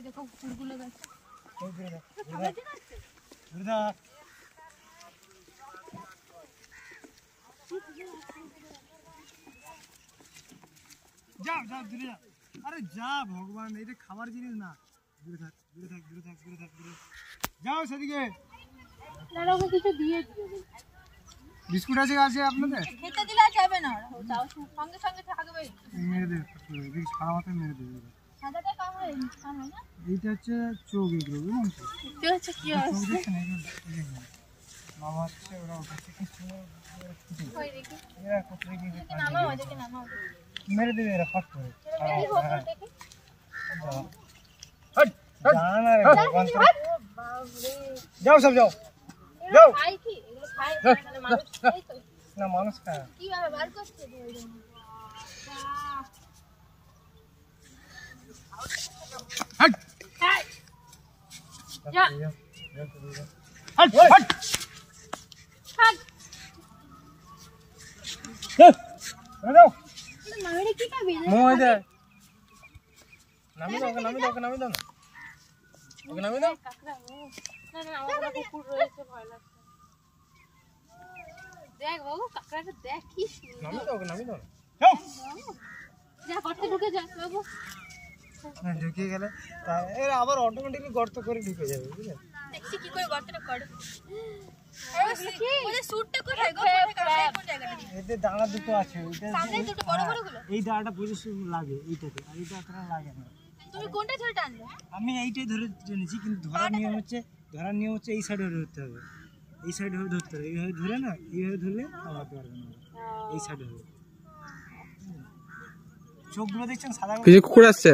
দেখো ফুলগুলো গাছ যাও যাও দূরে যা। আরে যা ভগবান, এটা খাবার জিনিস না। দূরে থাক দূরে থাক দূরে থাক দূরে থাক দূরে যাও সেদিকে। কিছু দিয়ে দিও। বিস্কুট আছে আছে আপনাদের? খেতে দিলে যাবে না, যাও সঙ্গে সঙ্গে থাকবে। মেরে দেবে দেখি সারা মাথায় মেরে দেবে। সাদাটা কামড়ে কামড়ে না। এইটা হচ্ছে চোখ, এগুলো বুঝলেন তো? এটা হচ্ছে কি আছে মামা হচ্ছে ওরা ওটাকে কিছু কই দেখি এরা কোথায় গিয়ে নামাও দেখি নামাও মেরে দেবে এরা ফাট করে। দেখি হোক দেখি হট জানা রে ভগবান, যাও সব যাও যাও। খাই কি এগুলো খায় মানে মানুষ এই তো না মানুষ খায় কি ভাবে বার করছে হট খাই যা হট হট খাই যাও মামিরে কি খাবি মোয় দে। নামি দাও নামি দাও নামি দাও না, ওকে নামি দাও। কাকড়া না না আমার কুকুর রয়েছে, ভয় লাগছে। দেখ বাবু কাকড়াটা দেখিস নামি দাও নামি দাও। যাও যা গর্তে ঢুকে যা বাবু। ঢুকে গেলে এরা আবার অটোমেটিক্যালি গর্ত করে ঢুকে যাবে, বুঝলেন? দেখছি কি করে গর্তটা করে। ওই সুটটা কোথায় গো? কোন জায়গাটা? এতে দাঁড়া দুটো আছে, ওইটা সামনে দুটো বড় বড় গুলো। এই দাঁড়াটা পজিশন লাগে এইটাতে, আর এইটা অতটা লাগে না। তুমি কোনটা ধরে টানলে? আমি এইটাই ধরে টেনেছি, কিন্তু ধরার নিয়ম হচ্ছে এই সাইডে ধরতে হবে, এই সাইডে হবে ধরতে হবে। এইভাবে ধরে না, এইভাবে ধরলে আমাকে পারবে না, এই সাইডে হবে। চোখগুলো দেখছেন সাদা, কিছু কুকুর আসছে।